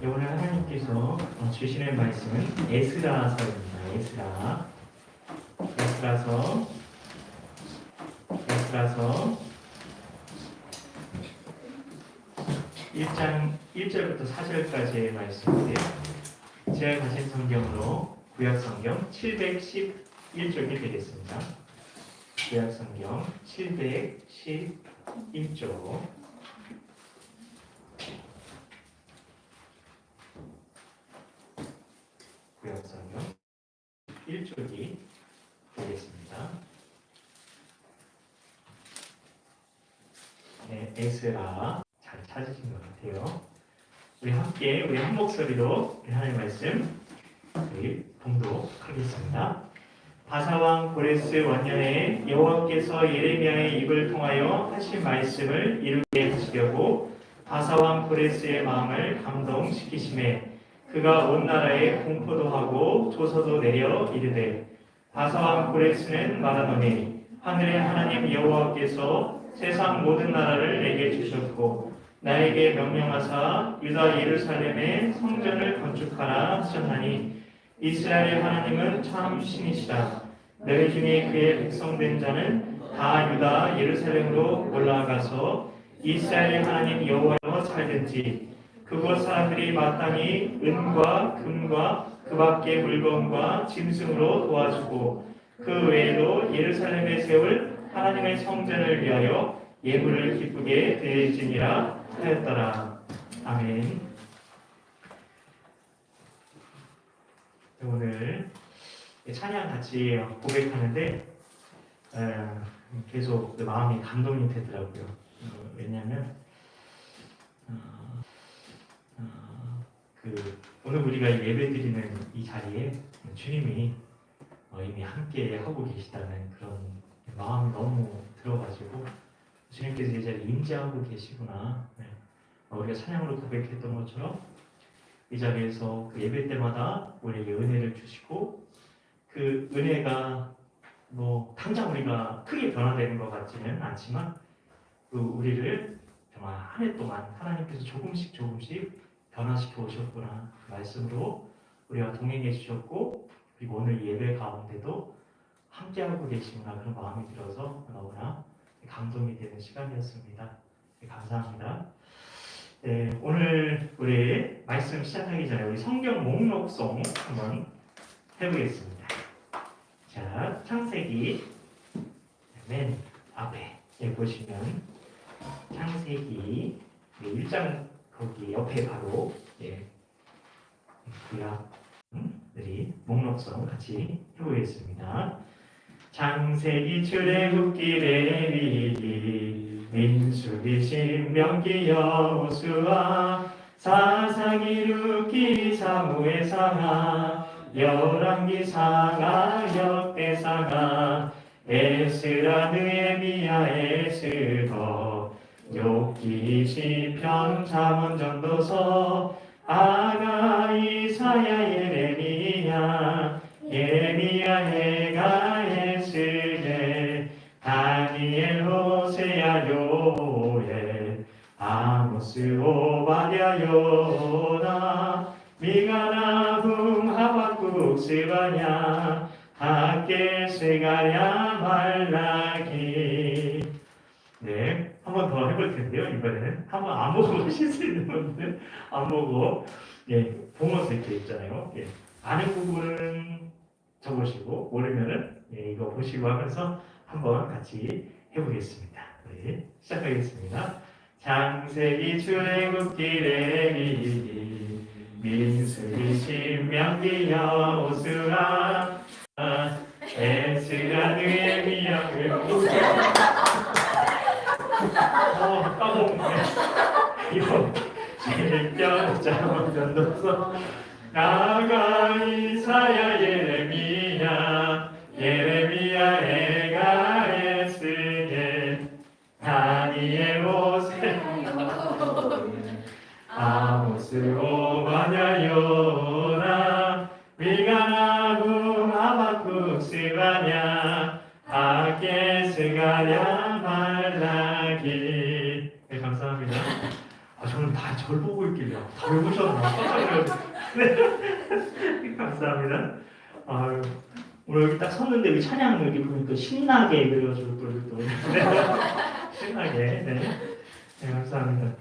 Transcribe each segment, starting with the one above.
오늘 하나님께서 주시는 말씀은 에스라서입니다. 에스라서 1장 1절부터 4절까지의 말씀인데요. 제가 가진 성경으로 구약성경 711쪽이 되겠습니다. 구약성경 711쪽. 구약성경 1쪽이 되겠습니다. 네, 에스라 잘 찾으신 것 같아요. 우리 함께 우리 한 목소리로 하나님의 말씀 봉독하겠습니다. 바사왕 고레스 원년에 여호와께서 예레미야의 입을 통하여 하신 말씀을 이루게 하시려고 바사왕 고레스의 마음을 감동시키심에 그가 온 나라에 공포도 하고 조서도 내려 이르되 바사왕 고레스는 말하노니 하늘의 하나님 여호와께서 세상 모든 나라를 내게 주셨고 나에게 명령하사 유다 예루살렘에 성전을 건축하라 하셨나니 이스라엘의 하나님은 참 신이시라. 너희 중에 그의 백성된 자는 다 유다 예루살렘으로 올라가서 이스라엘의 하나님 여호와로 살든지 그곳 사람들이 마땅히 은과 금과 그 밖의 물건과 짐승으로 도와주고 그 외에도 예루살렘에 세울 하나님의 성전을 위하여 예물을 기쁘게 드릴지니라 하였더라. 아멘. 오늘 찬양 같이 고백하는데 계속 마음이 감동이 되더라고요. 왜냐하면 오늘 우리가 예배드리는 이 자리에 주님이 이미 함께 하고 계시다는 그런 마음이 너무 들어가지고 주님께서 이 자리에 임재하고 계시구나. 우리가 찬양으로 고백했던 것처럼 이 자리에서 그 예배 때마다 우리에게 은혜를 주시고 그 은혜가 당장 우리가 크게 변화되는 것 같지는 않지만 우리를 정말 한 해 동안 하나님께서 조금씩 변화시켜 오셨구나. 그 말씀으로 우리와 동행해 주셨고 그리고 오늘 예배 가운데도 함께하고 계시구나. 그런 마음이 들어서 너무나 감동이 되는 시간이었습니다. 감사합니다. 네, 오늘 우리 말씀 시작하기 전에 우리 성경 목록송 한번 해보겠습니다. 자, 창세기 맨 앞에 보시면 창세기 1장 거기 옆에 바로 구약들이 목록송 같이 해보겠습니다. 창세기 출애굽기 레위기 민수기 신명기 여호수아 사사기 룻기 사무엘상하 열왕기 상하 역대상하 에스라 느헤미야 에스더 욥기 시편 잠언 전도서 아가 이사야 예레미야 해가 에스겔 다니엘 호세야 요엘 아모스 오바댜 요나 미가 나훔 하박국 스바냐 학개 스가랴 말라기. 네, 한 번 더 해볼 텐데요. 이번에는 한번 안 보고 하실 수 있는 분들 안 보고 보면서 이렇게 있잖아요. 아는 부분은 적으시고 모르면은 이거 보시고 하면서 한번 같이 해보겠습니다. 시작하겠습니다. 창세기 출애굽기 레위기 민수기 신명기 여호수아 에스라 느헤미야 까먹네. 이거 제격 잠언 전도서 아가 이사야 예레미야 해가 에스겔 다니엘 호세 아모스 오바댜 요나 미가 나훔 하박국 스바냐 학개 스가랴 말라기. 감사합니다. 저는 여러분 다 절 보고 있길래 다 외우셨나 깜짝 놀랐어요. 네. 감사합니다. 아유, 오늘 여기 딱 섰는데 여기 찬양 여기 보니까 신나게 그래가지고 또 신나게 네. 네, 감사합니다.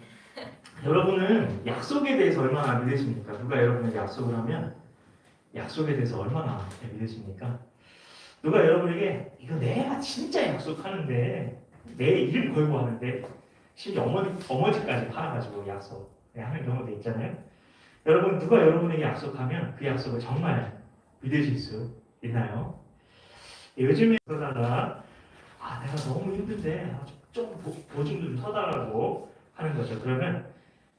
여러분은 약속에 대해서 얼마나 믿으십니까? 누가 여러분에게 약속을 하면 약속에 대해서 얼마나 믿으십니까? 누가 여러분에게 이거 내가 진짜 약속하는데 내 이름 걸고 하는데 심지어 어머니까지 팔아가지고 약속하는 경우도 있잖아요. 여러분 누가 여러분에게 약속하면 그 약속을 정말 믿으실 수 있나요? 요즘에 그러다가 내가 너무 힘든데 좀 보증 좀 서달라고 하는 거죠. 그러면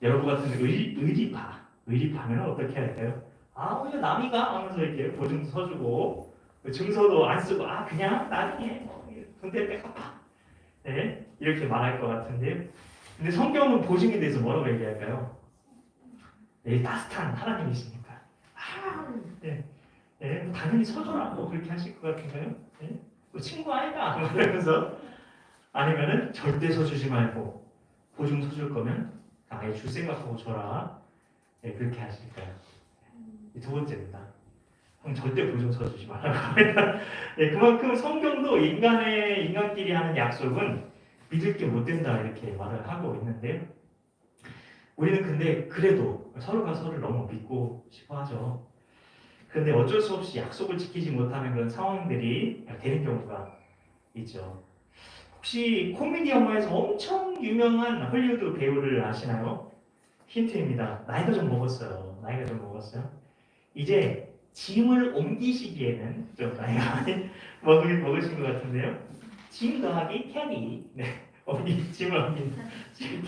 여러분 같은 의리파면 어떻게 할까요? 오히려 남이가 하면서 이렇게 보증도 서주고 증서도 안 쓰고 그냥 나중에 돈 될 때 갚아. 네, 이렇게 말할 것 같은데요. 근데 성경은 보증에 대해서 뭐라고 얘기할까요? 네, 따뜻한 하나님이시니까. 네, 네, 당연히 서줘라고 그렇게 하실 것 같은가요? 네? 친구 아이가 그러면서 아니면은 절대 서주지 말고 보증 서줄 거면 아예 줄 생각하고 줘라. 네, 그렇게 하실까요? 두 번째입니다. 그럼 절대 보증 서주지 말라고 합니다. 네, 그만큼 성경도 인간끼리 하는 약속은 믿을 게 못 된다 이렇게 말을 하고 있는데요. 우리는 근데 그래도 서로가 서로를 너무 믿고 싶어 하죠. 그런데 어쩔 수 없이 약속을 지키지 못하는 그런 상황들이 되는 경우가 있죠. 혹시 코미디 영화에서 엄청 유명한 헐리우드 배우를 아시나요? 힌트입니다. 나이가 좀 먹었어요. 이제 짐을 옮기시기에는 좀 나이가 많이 먹으신 것 같은데요. 짐 더하기 캐리. 네. 짐을 옮긴다. 짐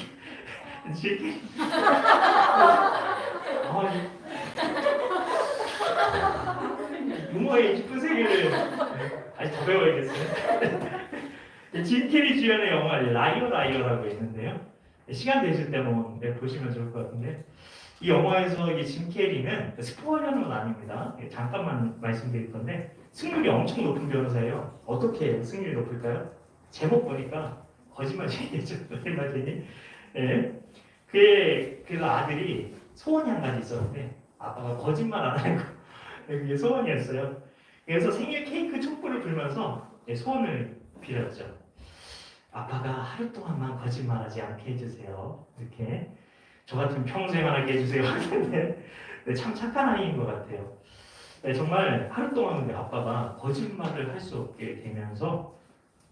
유머의 깊은 세계를 다시 더 배워야겠어요. 짐 캐리 주연의 영화 라이어라고 있는데요. 시간 되실 때 한번 보시면 좋을 것 같은데 이 영화에서 짐 캐리는 스포하려는 건 아닙니다. 잠깐만 말씀드릴 건데 승률이 엄청 높은 변호사예요. 어떻게 승률이 높을까요? 제목 보니까 거짓말쟁이죠. 거짓말쟁이. 네. 그래서 아들이 소원이 한 가지 있었는데 아빠가 거짓말 안 하는 거 그게 소원이었어요. 그래서 생일 케이크 촛불을 불면서 소원을 빌었죠. 아빠가 하루 동안만 거짓말하지 않게 해주세요. 이렇게 저 같은 평생 안 하게 해주세요. 하는데 네, 참 착한 아이인 것 같아요. 네, 정말 하루 동안 근데 아빠가 거짓말을 할 수 없게 되면서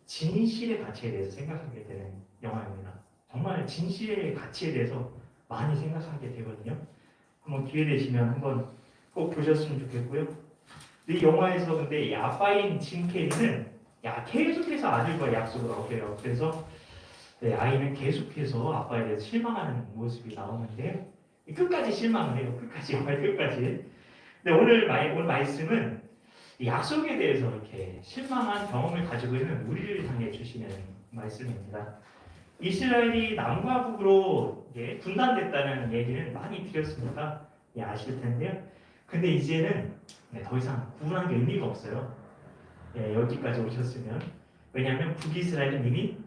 진실의 가치에 대해서 생각하게 되는 영화입니다. 정말 진실의 가치에 대해서 많이 생각하게 되거든요. 한번 기회 되시면 한번 꼭 보셨으면 좋겠고요. 이 영화에서 근데 이 아빠인 짐 캐리는 계속해서 아들과 약속을 어겨요. 그래서 네, 아이는 계속해서 아빠에 대해서 실망하는 모습이 나오는데 끝까지 실망을 해요. 정말 끝까지. 근데 오늘 말씀은 이 약속에 대해서 이렇게 실망한 경험을 가지고 있는 우리를 향해 주시는 말씀입니다. 이스라엘이 남과 북으로 분단됐다는 얘기는 많이 드렸습니다. 아실 텐데요. 근데 이제는 더 이상 구분한 게 의미가 없어요. 여기까지 오셨으면. 왜냐하면 북이스라엘은 이미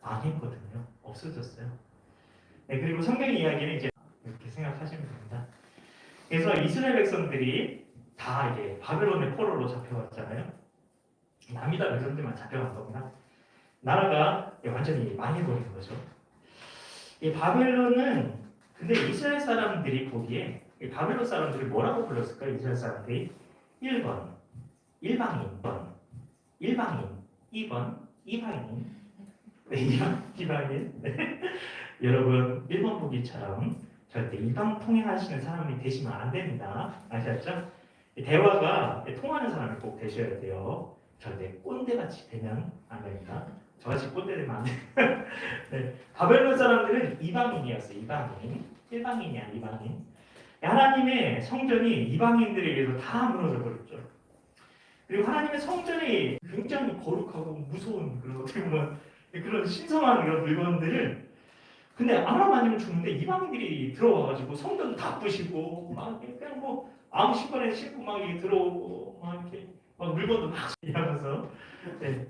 망했거든요. 없어졌어요. 그리고 성경의 이야기는 이제 이렇게 생각하시면 됩니다. 그래서 이스라엘 백성들이 다 바벨론의 포로로 잡혀갔잖아요. 남이다 백성들만 잡혀간 겁니다. 나라가 완전히 망해버린 거죠. 이 바벨론은 근데 이스라엘 사람들이 보기에 바벨론 사람들이 뭐라고 불렀을까요? 이스라엘 사람들이 1번 일방인, 2번 이방인, 이방인. 여러분 1번 보기처럼 절대 이방 통행하시는 사람이 되시면 안 됩니다. 아셨죠? 대화가 통하는 사람이 꼭 되셔야 돼요. 절대 꼰대같이 되면 안 됩니다. 저같이 꼰대 되면 안 돼요. 네. 바벨론 사람들은 이방인이었어요. 이방인. 일방인이야, 이방인. 하나님의 성전이 이방인들에 의해서 다 무너져 버렸죠. 그리고 하나님의 성전이 굉장히 거룩하고 무서운 그런 어떻게 보면 그런 신성한 그런 물건들을 근데 아무나 아니면 죽는데 이방인들이 들어와가지고 성전 다 부시고 막 그냥 뭐 아무 신발에 신고 막 이렇게 들어오고 막 이렇게 막 물건도 막 이러면서 네.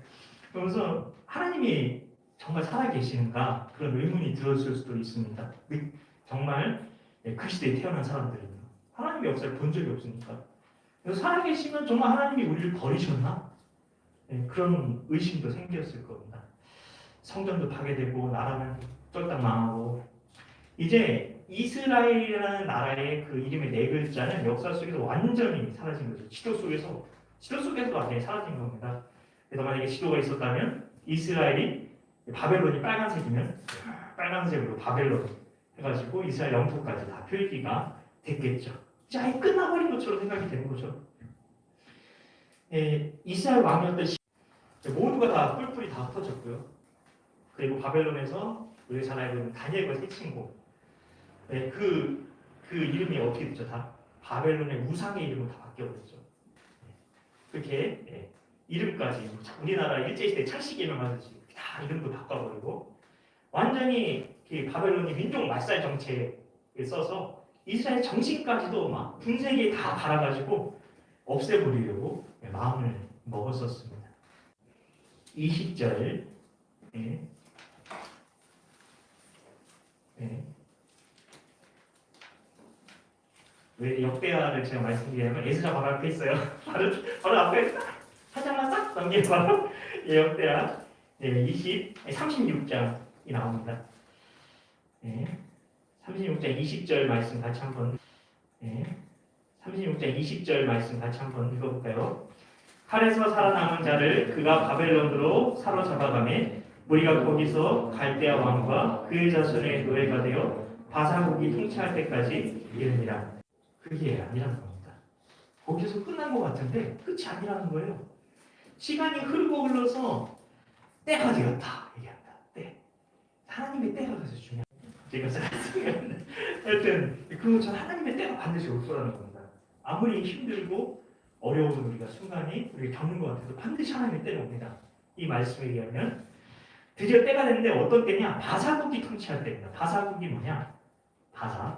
그러면서 하나님이 정말 살아계시는가 그런 의문이 들었을 수도 있습니다. 정말 그 시대에 태어난 사람들은 하나님의 역사를 본 적이 없으니까 살아계시면 정말 하나님이 우리를 버리셨나? 그런 의심도 생겼을 겁니다. 성전도 파괴되고 나라는 쫄딱 망하고 이제 이스라엘이라는 나라의 그 이름의 네 글자는 역사 속에서 완전히 사라진 거죠. 지도 속에서도 완전히 사라진 겁니다. 그래서 만약에 지도가 있었다면 이스라엘이 바벨론이 빨간색이면 빨간색으로 바벨론 해가지고 이스라엘 영토까지 다 표기가 됐겠죠. 이제 아예 끝나버린 것처럼 생각이 되는 거죠. 이스라엘 왕이었던 모두가 다 뿔뿔이 다 흩어졌고요. 그리고 바벨론에서 우리 잘 알고 있는 다니엘과 세 친구 그 이름이 어떻게 됐죠? 다 바벨론의 우상의 이름으로 다 바뀌어버렸죠. 그렇게 이름까지 우리나라 일제시대 창씨 개명하듯이 다 이름도 바꿔버리고 완전히 바벨론이 민족 말살 정책을 써서 이스라엘 정신까지도 막 분쇄기에 다 갈아가지고 없애버리려고 마음을 먹었었습니다. 20절 왜 역대하를 제가 말씀드리냐면 에스라 바로 앞에 있어요. 바로 앞에 살짝만 싹 넘기면 바로 역대하 36장이 나옵니다. 36장 20절 말씀 같이 한번 36장 20절 말씀 같이 한번 읽어볼까요? 칼에서 살아남은 자를 그가 바벨론으로 사로잡아가매 우리가 거기서 갈대아 왕과 그의 자손의 노예가 되어 바사국이 통치할 때까지 이르니라. 그게 아니라는 겁니다. 거기서 끝난 것 같은데 끝이 아니라는 거예요. 시간이 흘러서 때가 되었다 얘기한다. 때. 하나님의 때가 그래서 중요해요. 제가 생각했습니다. 하여튼 그건 전 하나님의 때가 반드시 올 거라는 겁니다. 아무리 힘들고 어려운 우리가 순간이 우리가 겪는 것 같아도 반드시 하나님의 때가 옵니다. 이 말씀에 의하면 드디어 때가 됐는데 어떤 때냐? 바사국이 통치할 때입니다. 바사국이 뭐냐?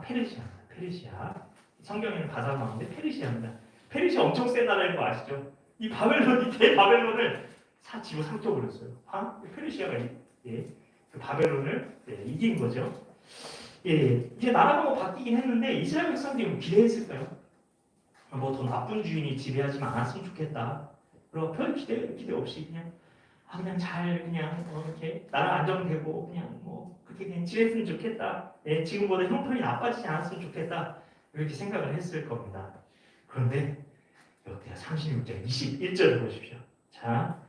페르시아입니다. 페르시아. 성경에는 바사가 나오는데 페르시아입니다. 페르시아 엄청 센 나라인 거 아시죠? 이 바벨론이 대바벨론을 집어 삼켜버렸어요. 페르시아가 그 바벨론을 이긴 거죠. 이제 나라가 뭐 바뀌긴 했는데 이스라엘 백성들이 기대했을까요? 뭐 더 나쁜 주인이 지배하지만 않았으면 좋겠다. 그리고 별 기대 없이 그냥 잘 이렇게 나라 안정되고 그냥 뭐 그렇게 그냥 지냈으면 좋겠다. 지금보다 형편이 나빠지지 않았으면 좋겠다. 이렇게 생각을 했을 겁니다. 그런데 역대하 36장 21절을 보십시오. 자,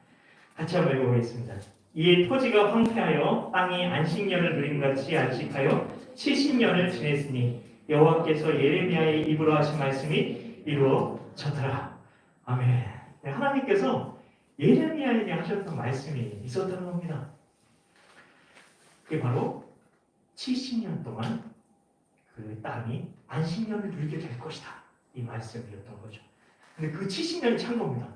같이 한번 읽어보겠습니다. 이에 토지가 황폐하여 땅이 안식년을 누림같이 안식하여 70년을 지냈으니 여호와께서 예레미야의 입으로 하신 말씀이 이루어졌더라. 아멘. 하나님께서 예레미야에게 하셨던 말씀이 있었다는 겁니다. 그게 바로 70년 동안 그 땅이 안식년을 누리게 될 것이다. 이 말씀이었던 거죠. 근데 그 70년이 찬 겁니다.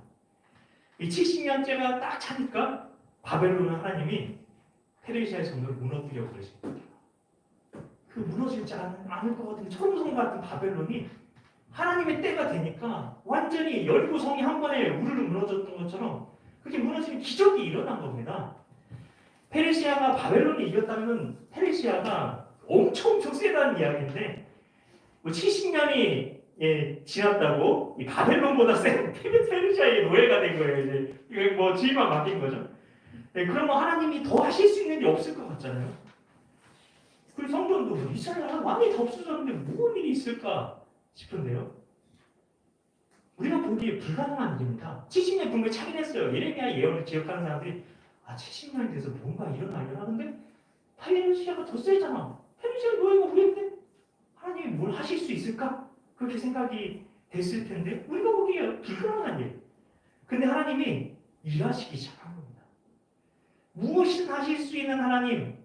이 70년째가 딱 차니까 바벨론은 하나님이 페르시아의 성을 무너뜨려 버리신 거예요. 그 무너질지 않을 것 같은 천성 같은 바벨론이 하나님의 때가 되니까 완전히 열구성이 한 번에 우르르 무너졌던 것처럼 그렇게 무너지는 기적이 일어난 겁니다. 페르시아가 바벨론이 이겼다면 페르시아가 엄청 세다는 이야기인데 뭐 70년이 지났다고 이 바벨론보다 센 페르시아의 노예가 된 거예요. 이제 이거 뭐 주인만 바뀐 거죠. 그러면 하나님이 더 하실 수 있는 게 없을 것 같잖아요. 그리고 성전도 이스라엘 왕이 더 없어졌는데 무슨 일이 있을까 싶은데요. 우리가 보기에 불가능한 일입니다. 70년 분을 차긴 했어요. 예레미야 예언을 기억하는 사람들이 70년이 돼서 뭔가 일어나는데 페르시아가 더 세잖아. 페르시아 노예가 우리인데 하나님이 뭘 하실 수 있을까? 그렇게 생각이 됐을 텐데 우리가 보기에 불가능한 일. 근데 하나님이 일하시기 시작한 겁니다. 무엇이든 하실 수 있는 하나님,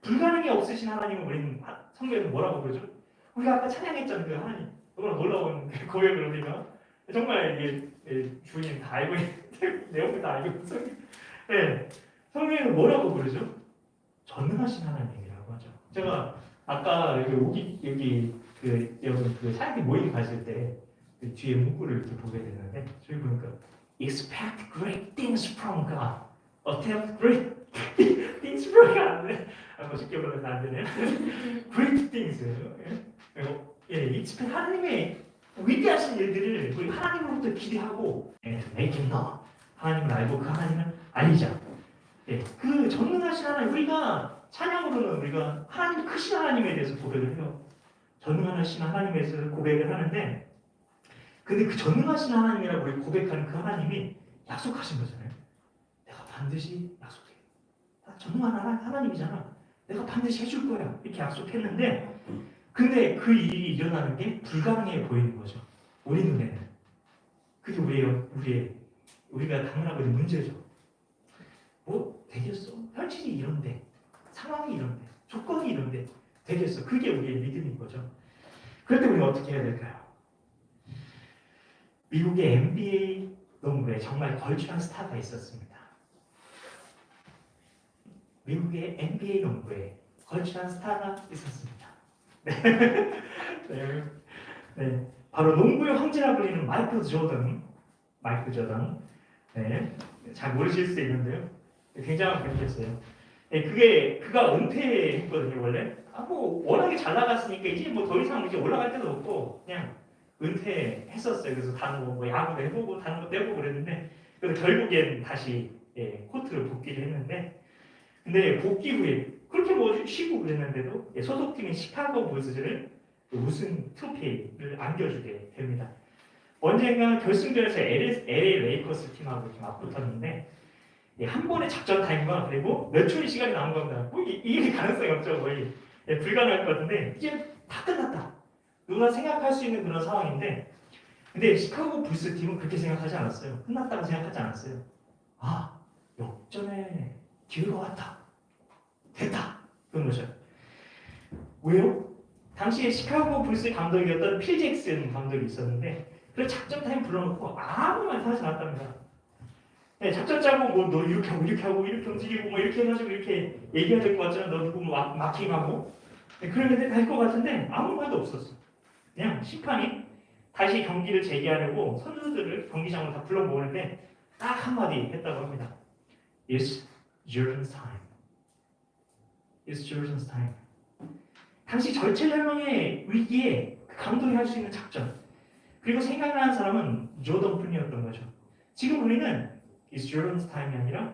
불가능이 없으신 하나님을 우리는 성경에서 뭐라고 그러죠? 우리가 아까 찬양했잖아요. 그 하나님. 너무나 놀라운 고백을 우리가 정말 이게 주님 다 알고 있는 내용을 다 알고 있는 성경에는 뭐라고 그러죠? 전능하신 하나님이라고 하죠. 제가 아까 여기 그 사역이 모임 가실 때그 뒤에 문구를 이렇게 보게 되는데 저기 보니까 expect great things from God, attempt great things from God. 쉽게 말해서 안 되네요. Great things. 이 하나님의 위대하신 일들을 우리 하나님으로부터 기대하고 make him know. 하나님을 알고 그 하나님을 알리자. 그 전능하신 하나님, 우리가 찬양으로는 우리가 하나님 크신 하나님에 대해서 고백을 해요. 전능하신 하나님에 대해서 고백을 하는데, 근데 그 전능하신 하나님이라고 우리 고백하는 그 하나님이 약속하신 거잖아요. 내가 반드시 약속해. 전능한 하나님이잖아. 내가 반드시 해줄 거야. 이렇게 약속했는데, 근데 그 일이 일어나는 게 불가능해 보이는 거죠. 우리 눈에는. 그게 우리가 당면하고 있는 문제죠. 뭐 되겠어? 현실이 이런데, 상황이 이런데, 조건이 이런데 되겠어? 그게 우리의 믿음인 거죠. 그럴 때 우리는 어떻게 해야 될까요? 미국의 NBA 농구에 정말 걸출한 스타가 있었습니다. 미국의 NBA 농구에 걸출한 스타가 있었습니다. 네. 바로 농구의 황제라 불리는 마이클 조던. 잘 모르실 수 있는데요. 굉장한 분이셨어요. 그가 은퇴했거든요, 원래. 워낙에 잘 나갔으니까 이제 더 이상 이제 올라갈 데도 없고 그냥 은퇴했었어요. 그래서 다른 야구도 해보고 다른 것도 해보고 그랬는데, 그래서 결국엔 다시 코트를 복귀를 했는데, 근데 복귀 후에 그렇게 쉬고 그랬는데도 소속팀인 시카고 불스를 우승 트로피를 안겨주게 됩니다. 언젠가 결승전에서 LA 레이커스 팀하고 이렇게 맞붙었는데, 한 번의 작전 타임과 그리고 몇 초의 시간이 남은 겁니다. 이길 가능성이 없죠. 거의 불가능할 것 같은데, 이제 다 끝났다. 누가 생각할 수 있는 그런 상황인데, 근데 시카고 불스 팀은 그렇게 생각하지 않았어요. 끝났다고 생각하지 않았어요. 역전의 기회가 왔다. 됐다. 그런 거죠. 왜요? 당시에 시카고 불스 감독이었던 필 잭슨 감독이 있었는데, 그 작전 타임 불러놓고 아무 말도 하지 않았답니다. 작전 짜고 너 이렇게 하고 이렇게 움직이고 이렇게 해가지고 이렇게 얘기해야 될 것 같잖아. 너 누구 마킹하고 그러면 될 것 같은데 아무 말도 없었어. 그냥 심판이 다시 경기를 재개하려고 선수들을 경기장으로 다 불러 모으는데 딱 한마디 했다고 합니다. It's Jordan's time. It's Jordan's time. 당시 절체절명의 위기에 감독이 할 수 있는 작전, 그리고 생각나는 사람은 조던뿐이었던 거죠. 지금 우리는 It's Jordan's time이 아니라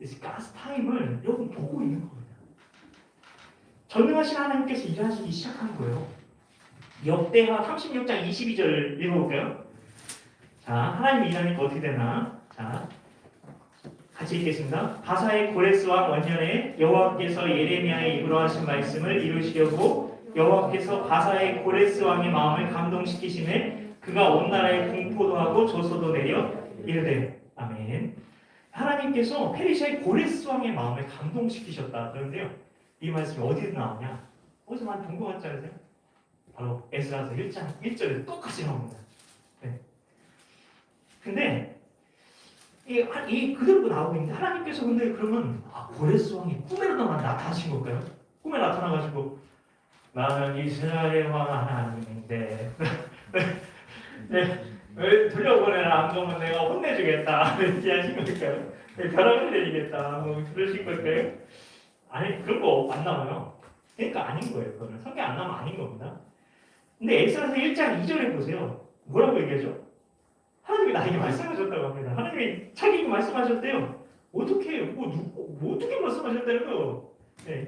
It's God's time을 여러분 보고 있는 겁니다. 전능하신 하나님께서 일하시기 시작한 거예요. 역대하 36장 22절 읽어볼까요? 자, 하나님이 일하니까 어떻게 되나? 자, 같이 읽겠습니다. 바사의 고레스 왕 원년에 여호와께서 예레미야의 입으로 하신 말씀을 이루시려고 여호와께서 바사의 고레스 왕의 마음을 감동시키심에 그가 온 나라에 공포도 하고 조소도 내려 이르되. 아멘. 하나님께서 페르시아의 고레스 왕의 마음을 감동시키셨다. 그런데요, 이 말씀이 어디서 나오냐? 어디서 많이 본 것 같지 않으세요? 바로 에스라서 1장 1절에 똑같이 나옵니다. 근데 이 그대로 나오고 있는데, 하나님께서 근데 그러면 고레스 왕이 꿈에도 나타나신 걸까요? 꿈에 나타나가지고 나는 이스라엘 왕 하나님인데 돌려보내라, 안 그러면 내가 혼내주겠다 이렇게 하신 걸까요? 벼락을 내리겠다 그러신 걸까요? 아니, 그런 거 안 나와요. 그러니까 아닌 거예요. 그거는 성경 안 나오면 아닌 겁니다. 근데 엑스라서 1장 2절에 보세요. 뭐라고 얘기하죠? 하나님이 나에게 말씀하셨다고 합니다. 하나님이 자기에게 말씀하셨대요. 어떻게 어떻게 말씀하셨다는 거예요?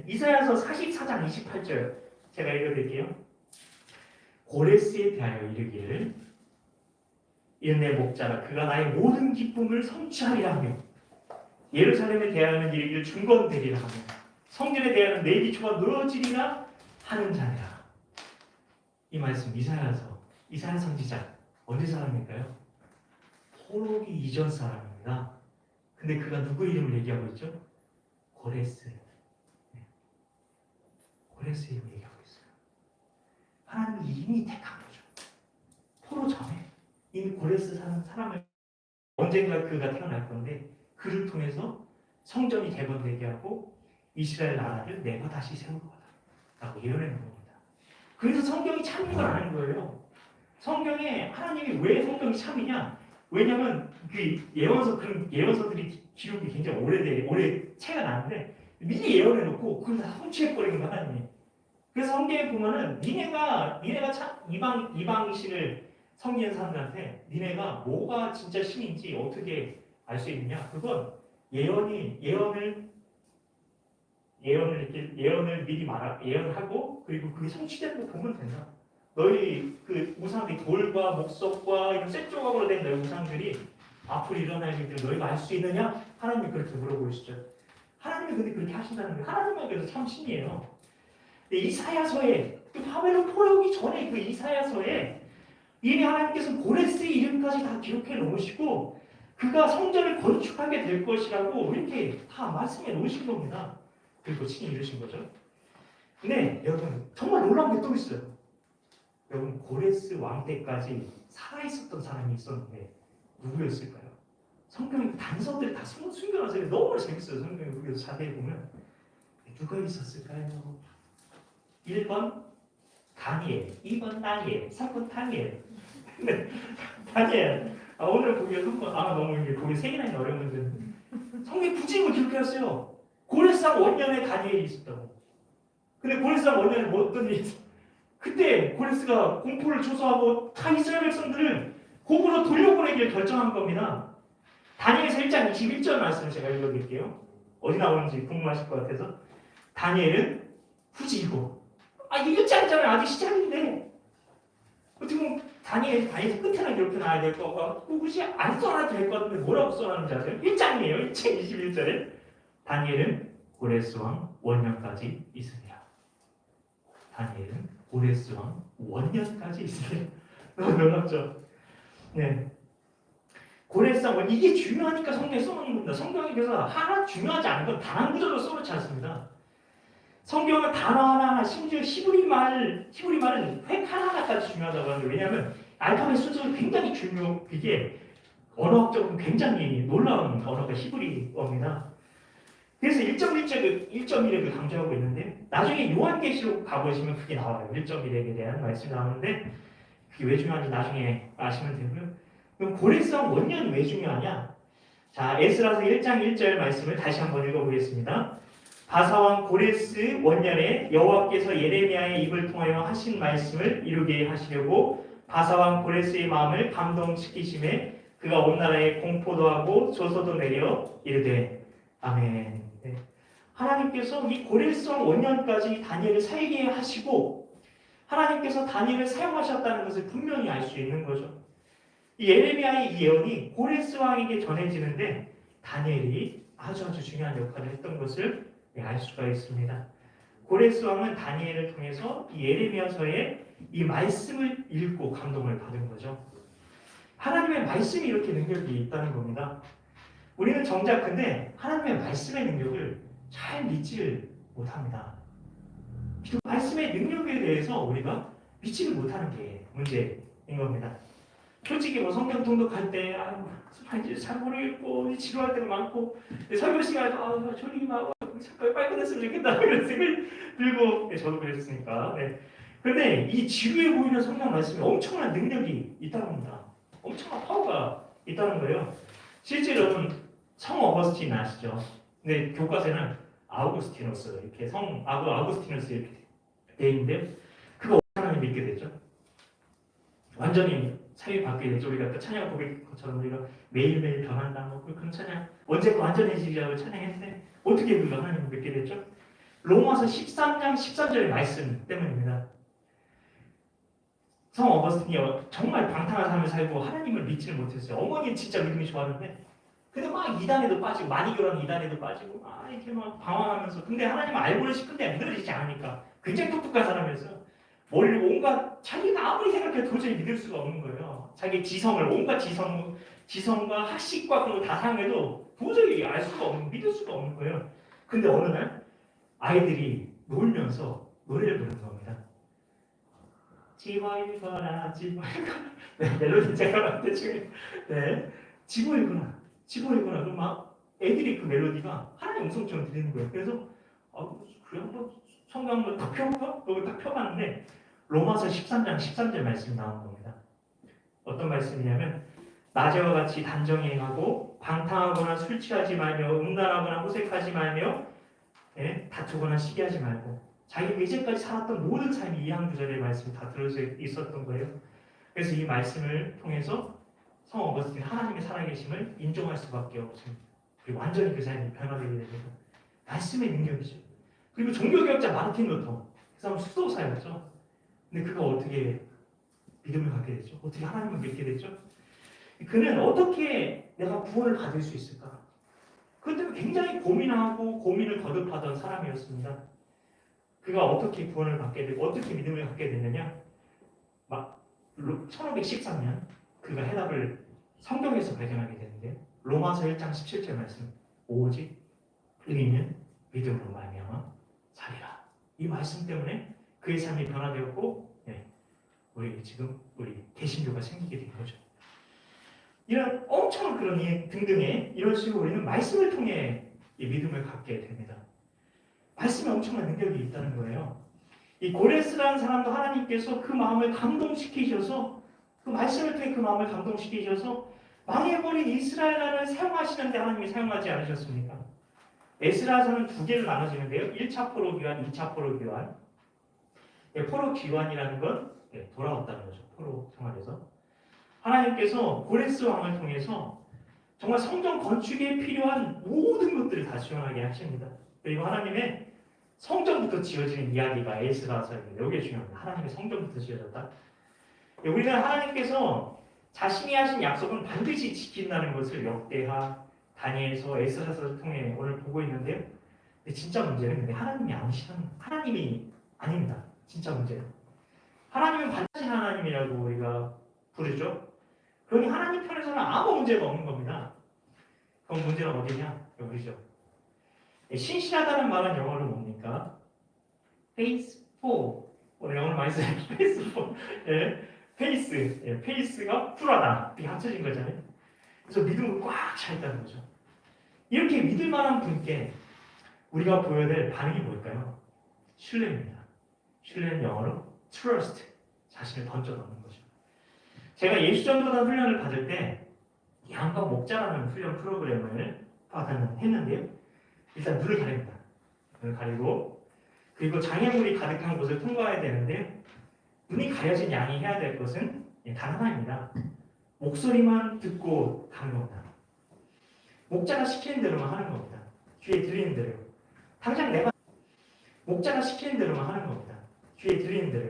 이사야서 44장 28절 제가 읽어드릴게요. 고레스에 대하여 이르기를 이는 내 목자라 그가 나의 모든 기쁨을 성취하리라 하며 예루살렘에 대하여는 이르기를 중건되리라 하며 성전에 대하여는 내 기초가 늘어지리라 하는 자니라. 이 말씀 이사야 선지자 어디 사람일까요? 포로기 이전 사람입니다. 근데 그가 누구 이름을 얘기하고 있죠? 고레스. 고레스 이름을 얘기하고 있어요. 하나님이 이미 택한 거죠. 포로 전에 이미 고레스 사는 사람을 언젠가 그가 태어날 건데, 그를 통해서 성전이 개건되게 하고 이스라엘 나라를 내가 다시 세울 거다 라고 예언하는 겁니다. 그래서 성경이 참인 걸 아는 거예요. 성경에 하나님이 왜 성경이 참이냐? 왜냐면 그 예언서들이 기록이 굉장히 오래 차이가 나는데, 미리 예언해놓고 그걸 다 성취해버리는 거 하나님이. 그래서 성경에 보면은 니네가 참 이방신을 섬기는 사람들한테 니네가 뭐가 진짜 신인지 어떻게 알 수 있느냐? 그건 예언을 미리 예언하고 그리고 그게 성취되는 거 보면 된다. 너희 그 우상이 돌과 목석과 이런 쇠 조각으로 된 너희 우상들이 앞으로 일어날 일들 너희가 알 수 있느냐? 하나님이 그렇게 물어보시죠. 하나님이 근데 그렇게 하신다는 거예요. 하나님은 그래서 참 신이에요. 이사야서에 그 바벨론 포로오기 전에 그 이사야서에 이미 하나님께서 고레스의 이름까지 다 기록해 놓으시고 그가 성전을 건축하게 될 것이라고 이렇게 다 말씀해 놓으신 겁니다. 그리고 친히 이루신 거죠. 근데 여러분 정말 놀라운 게 또 있어요. 여러분 고레스 왕 때까지 살아있었던 사람이 있었는데 누구였을까요? 성경의 단서들이 다 숨겨놔서 너무 재밌어요. 성경에 우리가 자세히 보면 누가 있었을까요? 1번 다니엘, 2번 다니엘, 3번 다니엘. 근데 다니엘 오늘 보기에 3번 너무 이게 보기 세 개나 어려운데 성경이 굳이 이걸 기록했어요. 고레스왕 원년에 다니엘이 있었다고. 근데 고레스왕 원년에 뭐 어떤 일이 있어? 그때 고레스가 공포를 조소하고 다 이스라엘 백성들을 곡으로 돌려보내기를 결정한 겁니다. 다니엘서 1장 21절 말씀을 제가 읽어드릴게요. 어디 나오는지 궁금하실 것 같아서. 다니엘은 후지이고 이거 읽지 않잖아요. 아직 시작인데 어떻게 보면 다니엘서 끝에는 이렇게 나와야 될 거고 굳이 안 써놔도 될 것 같은데 뭐라고 써놨는지 아세요? 1장이에요. 1장 21절에 다니엘은 고레스왕 원년까지 있으리라. 다니엘은 고레스왕 원년까지 있으리라. 너무 놀랍죠? 네. 고레스왕 이게 중요하니까 성경에 써놓는 겁니다. 성경에 그래서 하나 중요하지 않은 건 단 한 구절로 써놓지 않습니다. 성경은 단어 하나하나 심지어 히브리 말은 획 하나하나까지 중요하다고 하는데 왜냐하면 알파벳 순서가 굉장히 이게 언어학적으로 굉장히 놀라운 언어가 히브리어입니다. 그래서 1.1을 강조하고 있는데 나중에 요한계시록 가보시면 그게 나와요. 1.1에 대한 말씀이 나오는데 그게 왜 중요한지 나중에 아시면 되고요. 그럼 고레스왕 원년이 왜 중요하냐? 자, 에스라서 1장 1절 말씀을 다시 한번 읽어보겠습니다. 바사왕 고레스 원년에 여호와께서 예레미야의 입을 통하여 하신 말씀을 이루게 하시려고 바사왕 고레스의 마음을 감동시키심에 그가 온 나라에 공포도 하고 조서도 내려 이르되 아멘. 네. 하나님께서 이 고레스왕 원년까지 다니엘을 살게 하시고 하나님께서 다니엘을 사용하셨다는 것을 분명히 알 수 있는 거죠. 이 예레미야의 이 예언이 고레스 왕에게 전해지는데 다니엘이 아주 중요한 역할을 했던 것을 알 수가 있습니다. 고레스 왕은 다니엘을 통해서 이 예레미야서의 이 말씀을 읽고 감동을 받은 거죠. 하나님의 말씀이 이렇게 능력이 있다는 겁니다. 우리는 정작 근데 하나님의 말씀의 능력을 잘 믿지를 못합니다. 말씀의 능력에 대해서 우리가 믿지를 못하는 게 문제인 겁니다. 솔직히 뭐 성경 통독할 때 이제 잘 모르겠고 지루할 때가 많고 설교 시간에도 졸리기 막 잠깐 빨리 끝냈으면 좋겠다 이런 생각이 들고 저도 그랬으니까. 네. 그런데 이 지루해 보이는 성경 말씀에 엄청난 능력이 있다는 겁니다. 엄청난 파워가 있다는 거예요. 실제로는 성 어거스틴 아시죠? 근데 교과서에는 아우구스티누스 이렇게 아우구스티누스 이렇게 돼 있는데 그거 하나님 믿게 되죠. 완전히 사회 바뀌게 되죠. 우리가 또 찬양 고백 것처럼 우리가 매일매일 변한다 뭐 그런 찬양 언제까 완전해지리라고 찬양했는데 어떻게 그가 하나님을 믿게 됐죠? 로마서 13장 13절의 말씀 때문입니다. 성 어거스틴이 정말 방탕한 삶을 살고 하나님을 믿지를 못했어요. 어머니는 진짜 믿음이 좋았는데 근데 막 이단에도 빠지고 마니교라는 이단에도 빠지고 이렇게 막 방황하면서 근데 하나님을 알고는 싶은데 믿어지지 않으니까 굉장히 똑똑한 사람이었어요. 온갖 자기가 아무리 생각해도 도저히 믿을 수가 없는 거예요. 자기 온갖 지성과 학식과 그런 거 다 사용해도 도저히 믿을 수가 없는 거예요. 근데 어느 날 아이들이 놀면서 노래를 부르는 겁니다. 집어 읽어라. 네, 멜로디 제가 만든 중에 집어 읽어라. 그럼 막 애들이 그 멜로디가 하나님 음성처럼 들리는 거예요. 그래서 그래 한번 성경 한번 딱 펴볼까? 그걸 딱 펴봤는데 로마서 13장 13절 말씀이 나오는 겁니다. 어떤 말씀이냐면 낮에와 같이 단정히 행하고 방탕하거나 술 취하지 말며 음란하거나 호색하지 말며 예? 다투거나 시기하지 말고 자기가 이제까지 살았던 모든 삶이 2장 9절의 말씀이 다 들어져 있었던 거예요. 그래서 이 말씀을 통해서 성 어거스틴 하나님의 살아계심을 인정할 수밖에 없습니다. 그리고 완전히 그 삶이 변화되게 됩니다. 말씀의 능력이죠. 그리고 종교개혁자 마르틴 루터, 그 사람 수도사였죠. 근데 그가 어떻게 믿음을 갖게 됐죠? 어떻게 하나님을 믿게 됐죠? 그는 어떻게 내가 구원을 받을 수 있을까? 그것 때문에 굉장히 고민하고 고민을 거듭하던 사람이었습니다. 그가 어떻게 구원을 받게 되고 어떻게 믿음을 갖게 됐느냐? 1513년 그가 해답을 성경에서 발견하게 되는데 로마서 1장 17절 말씀 오직 의인은 믿음으로 말미암아 살리라. 이 말씀 때문에 그의 삶이 변화되었고 우리 개신교가 생기게 된 거죠. 이런 엄청난 그런 등등의 이런 식으로 우리는 말씀을 통해 이 믿음을 갖게 됩니다. 말씀에 엄청난 능력이 있다는 거예요. 이 고레스라는 사람도 하나님께서 그 마음을 감동시키셔서 그 말씀을 통해 그 마음을 감동시키셔서 망해버린 이스라엘 나라를 사용하시는데 하나님이 사용하지 않으셨습니까? 에스라서는 두 개로 나눠지는데요. 1차 포로 귀환, 2차 포로 귀환. 포로 귀환이라는 건 돌아왔다는 거죠. 포로 생활에서. 하나님께서 고레스 왕을 통해서 정말 성전 건축에 필요한 모든 것들을 다 지원하게 하십니다. 그리고 하나님의 성전부터 지어지는 이야기가 에스라서입니다. 이게 중요합니다. 하나님의 성전부터 지어졌다. 우리는 하나님께서 자신이 하신 약속은 반드시 지킨다는 것을 역대하, 다니엘서, 에스라서를 통해 오늘 보고 있는데요. 근데 진짜 문제는 근데 하나님이 아닙니다. 진짜 문제는 하나님은 반드시 하나님이라고 우리가 부르죠. 그러니 하나님 편에서는 아무 문제가 없는 겁니다. 그럼 문제는 어디냐? 여기죠. 신실하다는 말은 영어로 뭡니까? faithful. 오늘 영어를 많이 써요. faithful. faith가 풀하다. 이게 합쳐진 거잖아요. 그래서 믿음으로 꽉 차 있다는 거죠. 이렇게 믿을 만한 분께 우리가 보여야 될 반응이 뭘까요? 신뢰입니다. 신뢰는 영어로 trust. 자신을 던져넣는 거죠. 제가 예수전도단 훈련을 받을 때 양과 목자라는 훈련 프로그램을 했는데요. 일단 눈을 가립니다. 눈을 가리고 그리고 장애물이 가득한 곳을 통과해야 되는데 눈이 가려진 양이 해야 될 것은 단 하나입니다. 목소리만 듣고 가는 겁니다. 목자가 시키는 대로만 하는 겁니다. 귀에 들리는 대로. 목자가 시키는 대로만 하는 겁니다. 귀에 들리는 대로.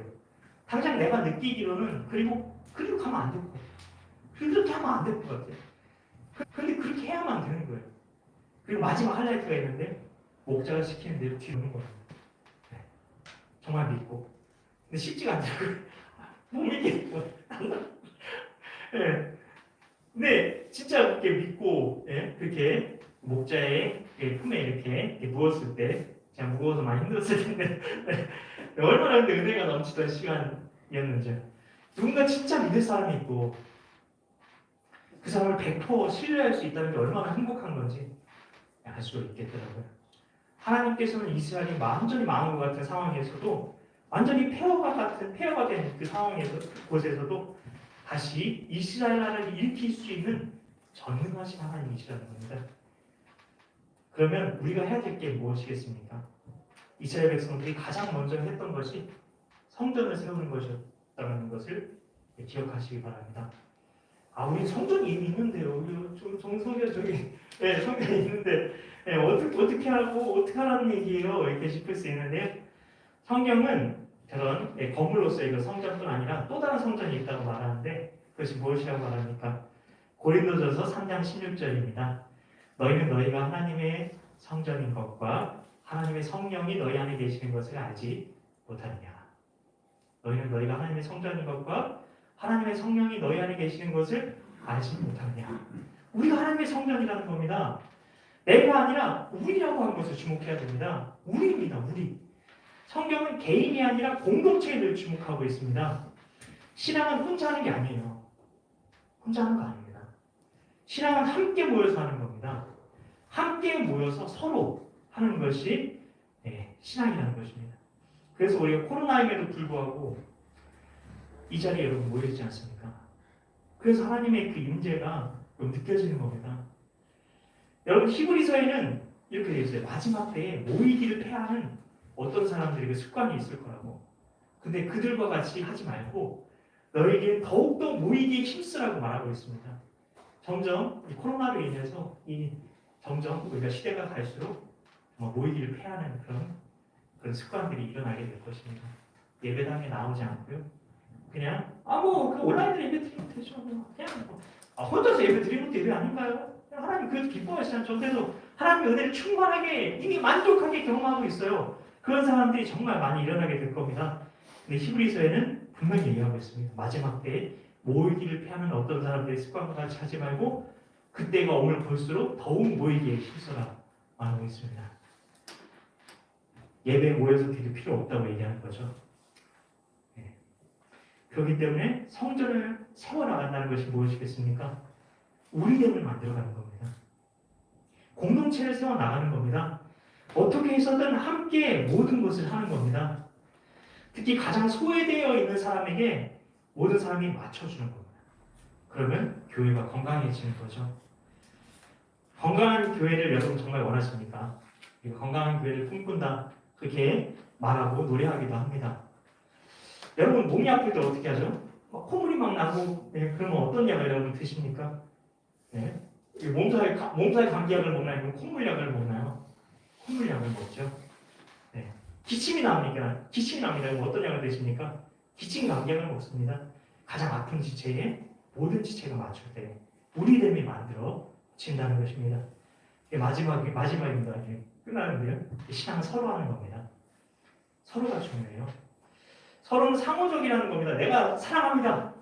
당장 내가 느끼기로는 그리고 가면 안 될 것 같아요. 그렇게 하면 안 될 것 같아요. 그런데 그렇게 해야만 되는 거예요. 그리고 마지막 하이라이트가 있는데 목자가 시키는 대로 뒤로는 거예요. 정말 믿고. 근데 쉽지가 않더라고요. 못 믿겠고. 근데 진짜 그렇게 믿고 그렇게 목자의 품에 이렇게 누웠을 때 제가 무거워서 많이 힘들었을 텐데 얼마나 근데 은혜가 넘치던 시간이었는지 누군가 진짜 믿을 사람이 있고 그 사람을 100% 신뢰할 수 있다는 게 얼마나 행복한 건지 알 수 있겠더라고요. 하나님께서는 이스라엘이 완전히 망한 것 같은 상황에서도 완전히 폐허가 된 그 상황에서 곳에서도 다시 이스라엘 나라를 일으킬 수 있는 전능하신 하나님이시라는 겁니다. 그러면 우리가 해야 될 게 무엇이겠습니까? 이스라엘 백성들이 가장 먼저 했던 것이 성전을 세우는 것이었다는 것을 기억하시기 바랍니다. 우리 성전이 이미 있는데요. 성전 성전이 있는데 어떻게 하라는 얘기예요? 이렇게 싶을 수 있는데요. 성경은 그런 건물로서 이거 성전뿐 아니라 또 다른 성전이 있다고 말하는데 그것이 무엇이라고 말합니까? 고린도전서 3장 16절입니다. 너희는 너희가 하나님의 성전인 것과 하나님의 성령이 너희 안에 계시는 것을 알지 못하느냐. 너희는 너희가 하나님의 성전인 것과 하나님의 성령이 너희 안에 계시는 것을 알지 못하느냐. 우리가 하나님의 성전이라는 겁니다. 내가 아니라 우리라고 하는 것을 주목해야 됩니다. 우리입니다. 우리. 성경은 개인이 아니라 공동체를 주목하고 있습니다. 신앙은 혼자 하는 게 아니에요. 혼자 하는 거 아닙니다. 신앙은 함께 모여서 하는 겁니다. 함께 모여서 서로 하는 것이 신앙이라는 것입니다. 그래서 우리가 코로나임에도 불구하고 이 자리에 여러분 모여있지 않습니까? 그래서 하나님의 그 임재가 느껴지는 겁니다. 여러분 히브리서에는 이렇게 되어 있어요. 마지막 때에 모이기를 패하는 어떤 사람들이 그 습관이 있을 거라고. 근데 그들과 같이 하지 말고 너에게 더욱더 모이기에 힘쓰라고 말하고 있습니다. 점점 이 코로나로 인해서 점점 우리가 시대가 갈수록 모이기를 패하는 그런 습관들이 일어나게 될 것입니다. 예배당에 나오지 않고요. 그냥 그 온라인으로 예배 드리면 되죠. 그냥 혼자서 예배 드리는 것도 예배 아닌가요? 하나님 그 기뻐하시는 전에도 하나님의 은혜를 충만하게 이미 만족하게 경험하고 있어요. 그런 사람들이 정말 많이 일어나게 될 겁니다. 근데 히브리서에는 분명히 얘기하고 있습니다. 마지막 때에 모이기를 피하는 어떤 사람들의 습관과 같이 하지 말고 그때가 오면 볼수록 더욱 모이기에 힘써라 말하고 있습니다. 예배에 모여서 드릴 필요 없다고 얘기하는 거죠. 그렇기 때문에 성전을 세워나간다는 것이 무엇이겠습니까? 우리됨을 만들어가는 겁니다. 공동체를 세워나가는 겁니다. 어떻게 해서든 함께 모든 것을 하는 겁니다. 특히 가장 소외되어 있는 사람에게 모든 사람이 맞춰주는 겁니다. 그러면 교회가 건강해지는 거죠. 건강한 교회를 여러분 정말 원하십니까? 건강한 교회를 꿈꾼다 그렇게 말하고 노래하기도 합니다. 여러분 몸이 아플 때 어떻게 하죠? 콧물이 막 나고 그러면 어떤 약을 여러분 드십니까? 몸살 감기약을 먹나요? 아니면 콧물약을 먹나요? 콧물약을 먹죠. 기침이 납니다. 그럼 어떤 약을 드십니까? 기침 감기약을 먹습니다. 가장 아픈 지체에 모든 지체가 맞출 때 우리됨이 만들어진다는 것입니다. 마지막입니다. 끝나는데요. 신앙은 서로 하는 겁니다. 서로가 중요해요. 서로는 상호적이라는 겁니다. 내가 사랑합니다.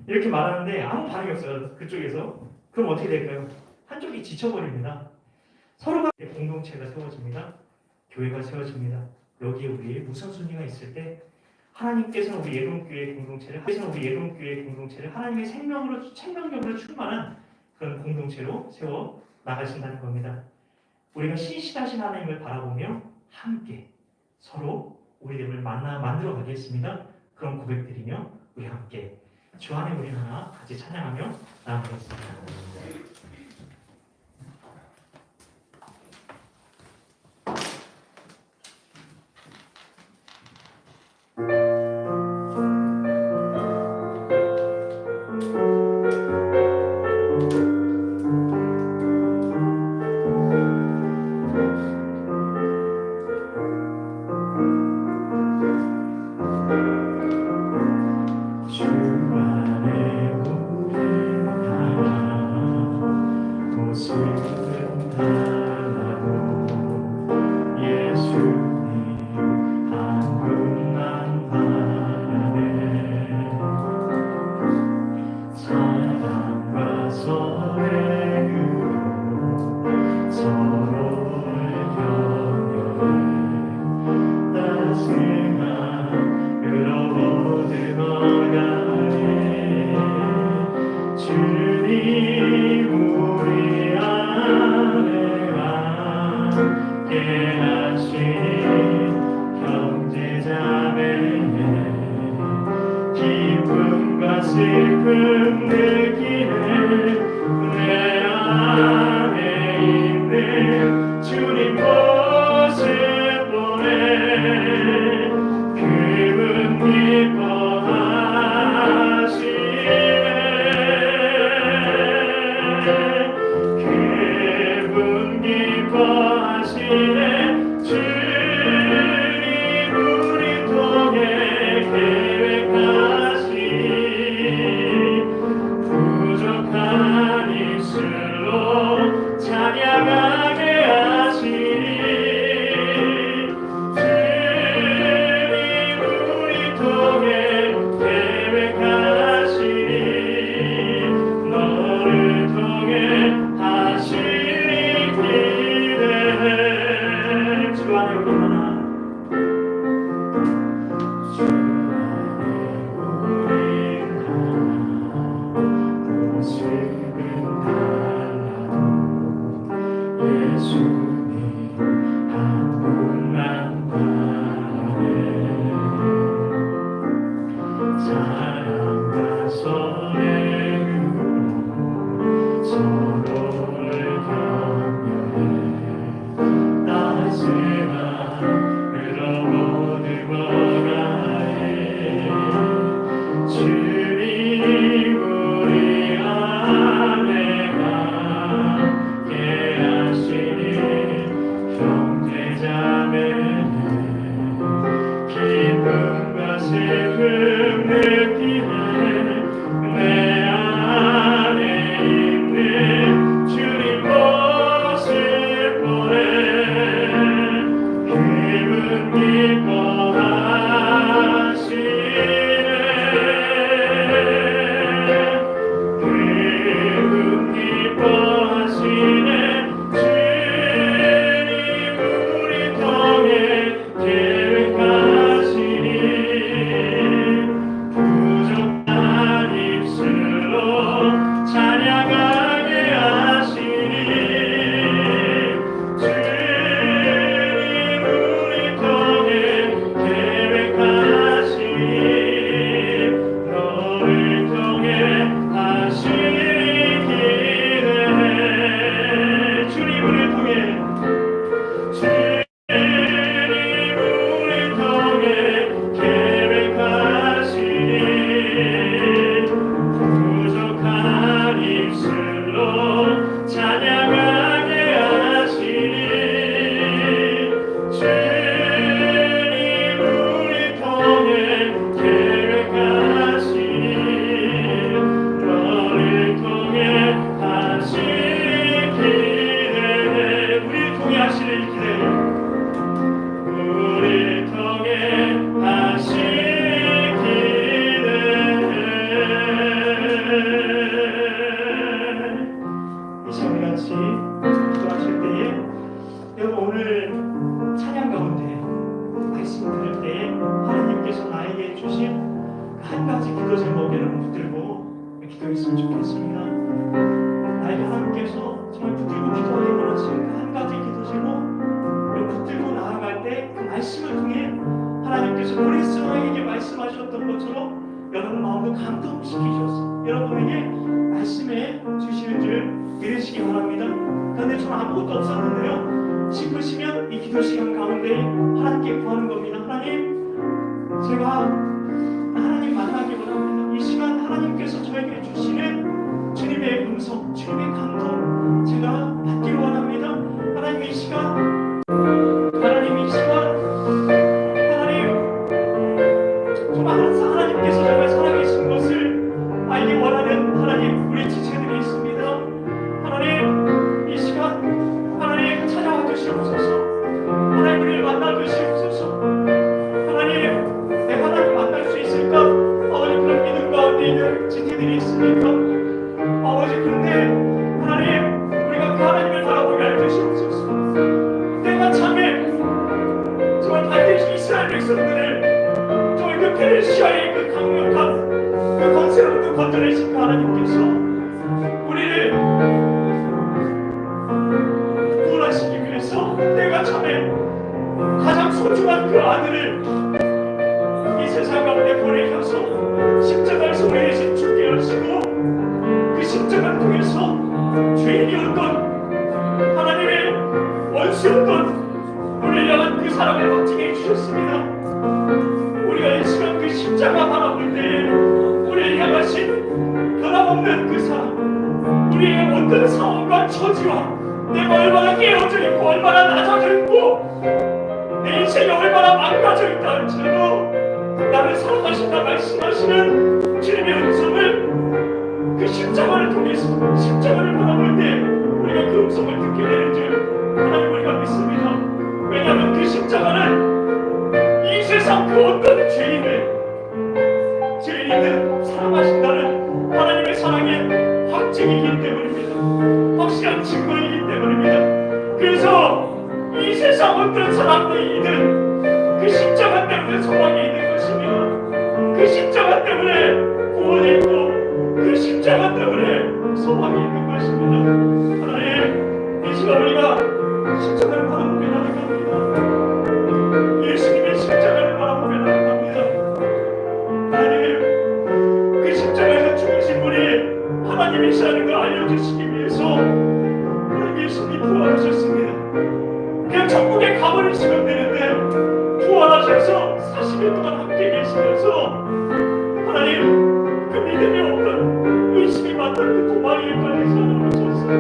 이렇게 말하는데 아무 반응이 없어요. 그쪽에서. 그럼 어떻게 될까요? 한쪽이 지쳐버립니다. 서로가 공동체가 세워집니다. 교회가 세워집니다. 여기에 우리의 우선순위가 있을 때 하나님께서는 우리 예동교회 공동체를 하나님의 생명력으로 충만한 그런 공동체로 세워 나가신다는 겁니다. 우리가 신실하신 하나님을 바라보며 함께 서로 우리됨을 만들어 가겠습니다. 그런 고백드리며 우리 함께 주 안에 우리 하나 같이 찬양하며 나아가겠습니다. 슬픔 느끼는 내 안에 있는 주님 모습 보내 그분 기뻐하시네 주님 우리 통해 계획하신 부족한 입술로 찬양하게 하시니 주님 우리 통해 계획하시니 너를 통해 하실 일 기대해 주 안에 우리 하나 서로를 격려해 느끼네 내 안에 있는 주님 보실 거래 기분 기뻐하시네 주님 우리 통해 계획하시니 부족한 입술로 찬양하게 하시니 주님 우리 통해 계획하시니 너를 통해 하시기를 주님 우리 통해 계획하시니 부족한 입술로 찬양하게 하시니 주님 우리 통해 계획하시니 너를 통해 하시기를 우리 통해 하시길 기대해 우리 통해 하시기를 이 시간 같이 기도하실 때에 여러분 오늘 찬양 가운데 말씀 들을 때에 하나님께서 나에게 주신 한 가지 기도 제목 여러분 붙들고 기도했으면 좋겠습니다. 나에게 하나님께서 정말 붙들고 기도하게 원하시는 그 한 가지 기도 제목 붙들고 나아갈 때 그 말씀을 통해 하나님께서 고레스왕에게 말씀하셨던 것처럼 여러분 마음도 감동시키셔서 여러분에게 말씀해 주시는 줄 믿으시기 바랍니다. 그런데 저는 아무것도 없었는데요 싶으시면 이 기도 시간 가운데 하나님께 구하는 겁니다. 하나님 제가 하나님 만나기 원합니다. 이 시간 하나님께서 저에게 주시는 주님의 음성 주님의 감동 제가 받기를 원합니다. 하나님 이 시간 정말 항상 하나님께서 정말 살아계신 것을 알기 원하는 하나님 우리 지체들이 있습니다. 하나님 이 시간 하나님 찾아와 주시옵소서. 하나님 우리를 만나 주시옵소서. 하나님 내가 하나님 만날 수 있을까? 아버지 그런 믿음 가운데 있는 지체들이 있습니까? 아버지 그런데 하나님 우리가 그 하나님을 바라보게 해주시옵소서. 내가 참에 정말 반드시 이스라엘 백성들을 정말 그 페르시아의 그 강력한 그 권세로부터 건져내신 그 하나님께서 우리를 구원하시기 위해서 내가 참에 가장 소중한 그 아들을 이 세상 가운데 보내셔서 십자가에서 우리 대신 죽게 하시고 그 십자가를 통해서 죄인이었던 하나님의 원수였던 우리를 향한 그 사랑을 확증해 주셨습니다. 우리가 이 시간 그 십자가 바라볼 때 우리를 향하신 변함없는 그 사랑 우리의 모든 상황과 처지와 내가 얼마나 깨어져 있고 얼마나 낮아져 있고 내 인생이 얼마나 망가져 있다 할지라도 나를 사랑하신다 말씀하시는 주님의 음성을 그 십자가를 통해서 십자가를 바라볼 때 우리가 그 음성을 듣게 되는 줄 하나님 우리가 믿습니다. 왜냐하면 그 십자가는 이 세상 그 어떤 죄인을 사랑하신다는 하나님의 사랑의 확증이기 때문입니다. 확실한 증거이기 때문입니다. 그래서 이 세상 어떤 사람들이든 그 십자가 때문에 소망이 있는 것이며 그 십자가 때문에 구원이 있고 그 십자가 때문에 소망이 있는 것입니다. 하나님 이 시간 우리가 십자가를 바라보며 나아갑니다. 예수님의 십자가를 바라보며 나아갑니다. 하나님 그 십자가에서 죽으신 분이 하나님이시라는 걸 알려주시기 위해서 우리 예수님이 부활하셨습니다. 그냥 천국에 가버리시면 되는데 부활하셔서 40일 동안 함께 계시면서 하나님 그 믿음이 없던 의심이 많던 그 도마에까지 손을 오셨어요.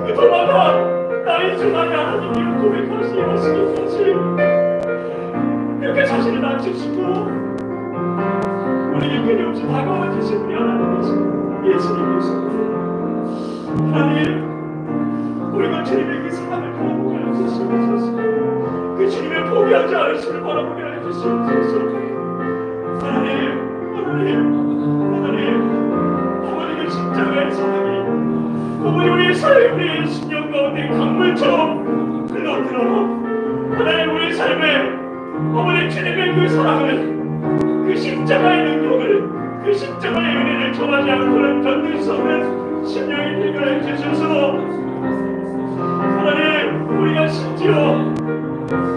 그 도마가 나의 주 나의 하나님을 고백하시기까지 그렇게 자신을 낮추시고 우리에게 끊임없이 다가와 주신 우리 하나님이십니다. 예수님이십니다. 하나님, 우리가 주님의 그 사랑을 바라보게 해주시옵소서. 그 주님을 포기하지 않으심을 바라보게 해주시옵소서. 하나님, 어머니의 십자가의 사랑이 어머니 우리의 삶, 우리의 신령 가운데 강물처럼 흘러들어 하나님 우리 삶에 어머니 주님의 그 사랑을, 그 십자가의 능력을, 그 십자가의 은혜를 정하지 않고는 견딜 수 없는 심령이 되게 해주셔서 하나님, 우리가 심지어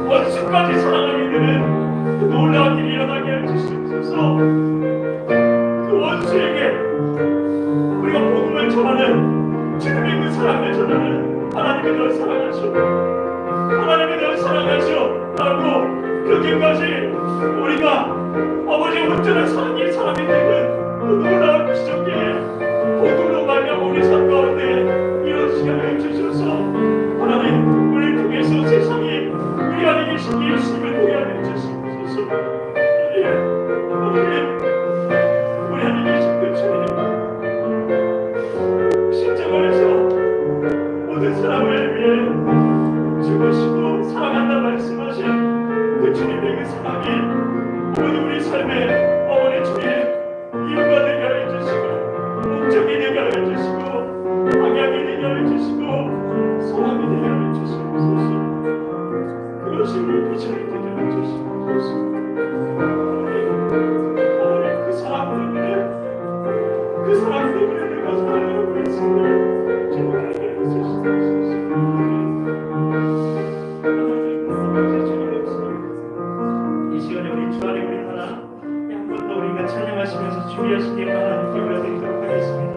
원수까지 사랑하게 되는 그 놀라운 일이 일어나게 해주시옵소서. 그 원수에게 우리가 복음을 전하는 주님의 그 사랑을 전하는 하나님이 널 사랑하시오, 하나님이 널 사랑하시오 라고 그렇게까지 우리가 아버지의 온전한 사랑의 사람이 되는 그 놀라운 기적의 복음으로 말미암아 우리 삶 가운데 이런 시간을 주셔서 하나님 우리를 통해서 세상이 우리 안에 계신 예수님을 보게 하여 주시옵소서. 하나님 우리 안에 계신 그 주님 십자가에서 모든 사람을 위해 죽으시고 사랑한다 말씀하신 그 주님의 그 사랑이 어머니 우리 삶에 어머니 주님 이유가 되게 하여 주시고 목적이 되게 하여 주시고 방향이 되게 하여 주시고 소망이 되게 하여 주시옵소서. 그것이 우리 비전이 되게 하여 주시옵소서. 어머니 그 사랑 때문에 내가 살아가고 있습니다. 주님을 위해 주시옵소서. 이 시간에 우리 주 안에 우리 하나 한 번 더 우리가 찬양하시면서 준비하신 예물 하나님께 올려드리도록 하겠습니다.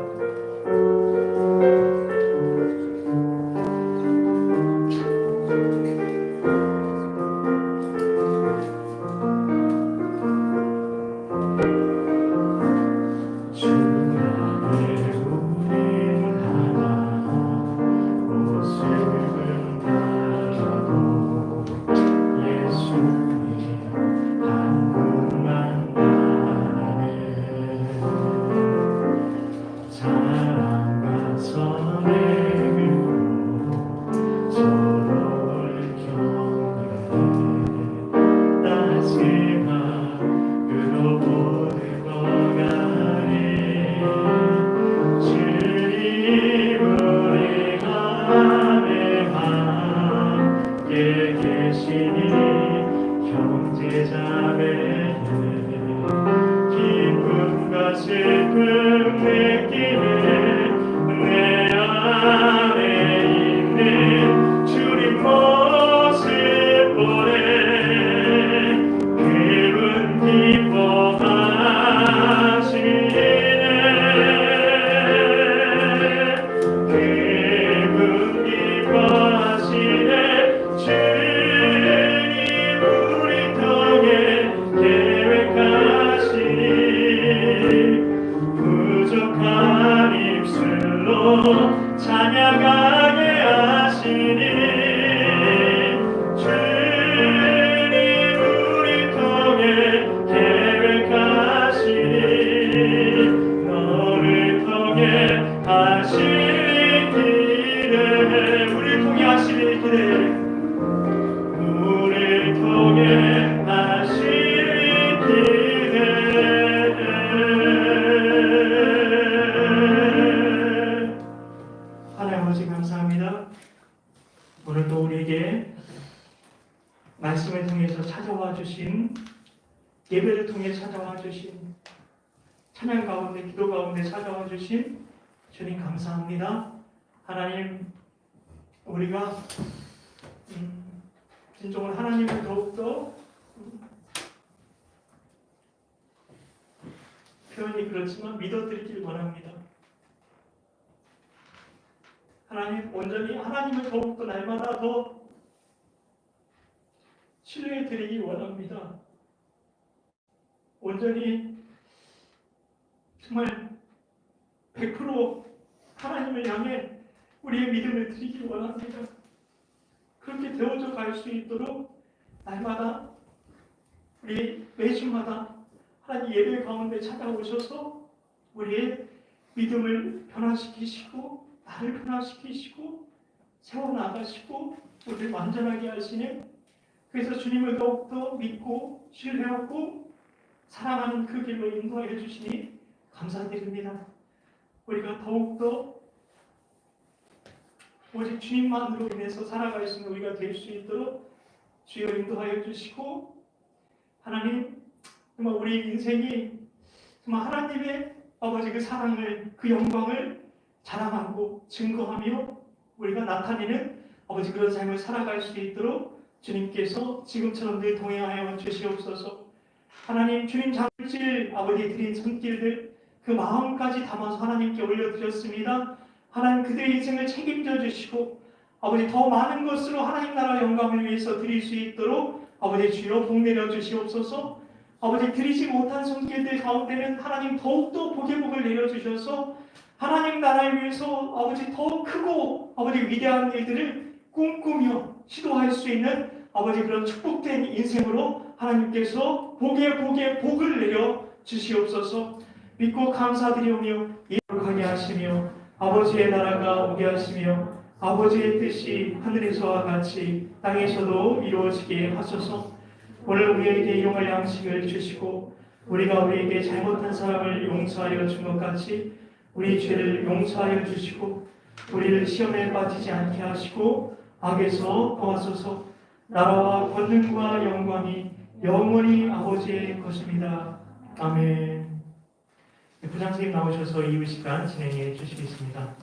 찬양하게 하시니 주님 우리 통해 계획하시니 너를 통해 하시니 기대 우리 통해 하시니 기대 우리 통해 하시니 기대 아버지 감사합니다. 오늘도 우리에게 말씀을 통해서 찾아와 주신 예배를 통해 찾아와 주신 찬양 가운데 기도 가운데 찾아와 주신 주님 감사합니다. 하나님 우리가 진정으로 하나님을 더욱더 표현이 그렇지만 믿어드리길 원합니다. 하나님 온전히 하나님을 더욱더 날마다 더 신뢰해 드리기 원합니다. 온전히 정말 100% 하나님을 향해 우리의 믿음을 드리기 원합니다. 그렇게 되어져 갈 수 있도록 날마다 우리 매주마다 하나님 예배 가운데 찾아오셔서 우리의 믿음을 변화시키시고 나를 변화시키시고 세워나가시고 우리를 완전하게 하시는, 그래서 주님을 더욱더 믿고 신뢰하고 사랑하는 그 길로 인도하여 주시니 감사드립니다. 우리가 더욱더 오직 주님만으로 인해서 살아갈 수 있는 우리가 될 수 있도록 주여 인도하여 주시고, 하나님 정말 우리 인생이 정말 하나님의 아버지 그 사랑을, 그 영광을 자랑하고 증거하며 우리가 나타내는 아버지 그런 삶을 살아갈 수 있도록 주님께서 지금처럼 늘 동행하여 주시옵소서. 하나님 주님 잡으실 아버지 드린 손길들 그 마음까지 담아서 하나님께 올려드렸습니다. 하나님 그들의 인생을 책임져 주시고 아버지 더 많은 것으로 하나님 나라 영광을 위해서 드릴 수 있도록 아버지 주여 복 내려 주시옵소서. 아버지 드리지 못한 손길들 가운데는 하나님 더욱더 복의 복을 내려주셔서 하나님 나라를 위해서 아버지 더 크고 아버지 위대한 일들을 꿈꾸며 시도할 수 있는 아버지 그런 축복된 인생으로 하나님께서 복의 복을 내려 주시옵소서. 믿고 감사드리오며 예복하게 하시며 아버지의 나라가 오게 하시며 아버지의 뜻이 하늘에서와 같이 땅에서도 이루어지게 하소서. 오늘 우리에게 일용할 양식을 주시고 우리가 우리에게 잘못한 사람을 용서하여 준 것 같이 우리 죄를 용서하여 주시고 우리를 시험에 빠지지 않게 하시고 악에서 구하소서. 나라와 권능과 영광이 영원히 아버지의 것입니다. 아멘. 부장선생님 나오셔서 이후 시간 진행해 주시겠습니다.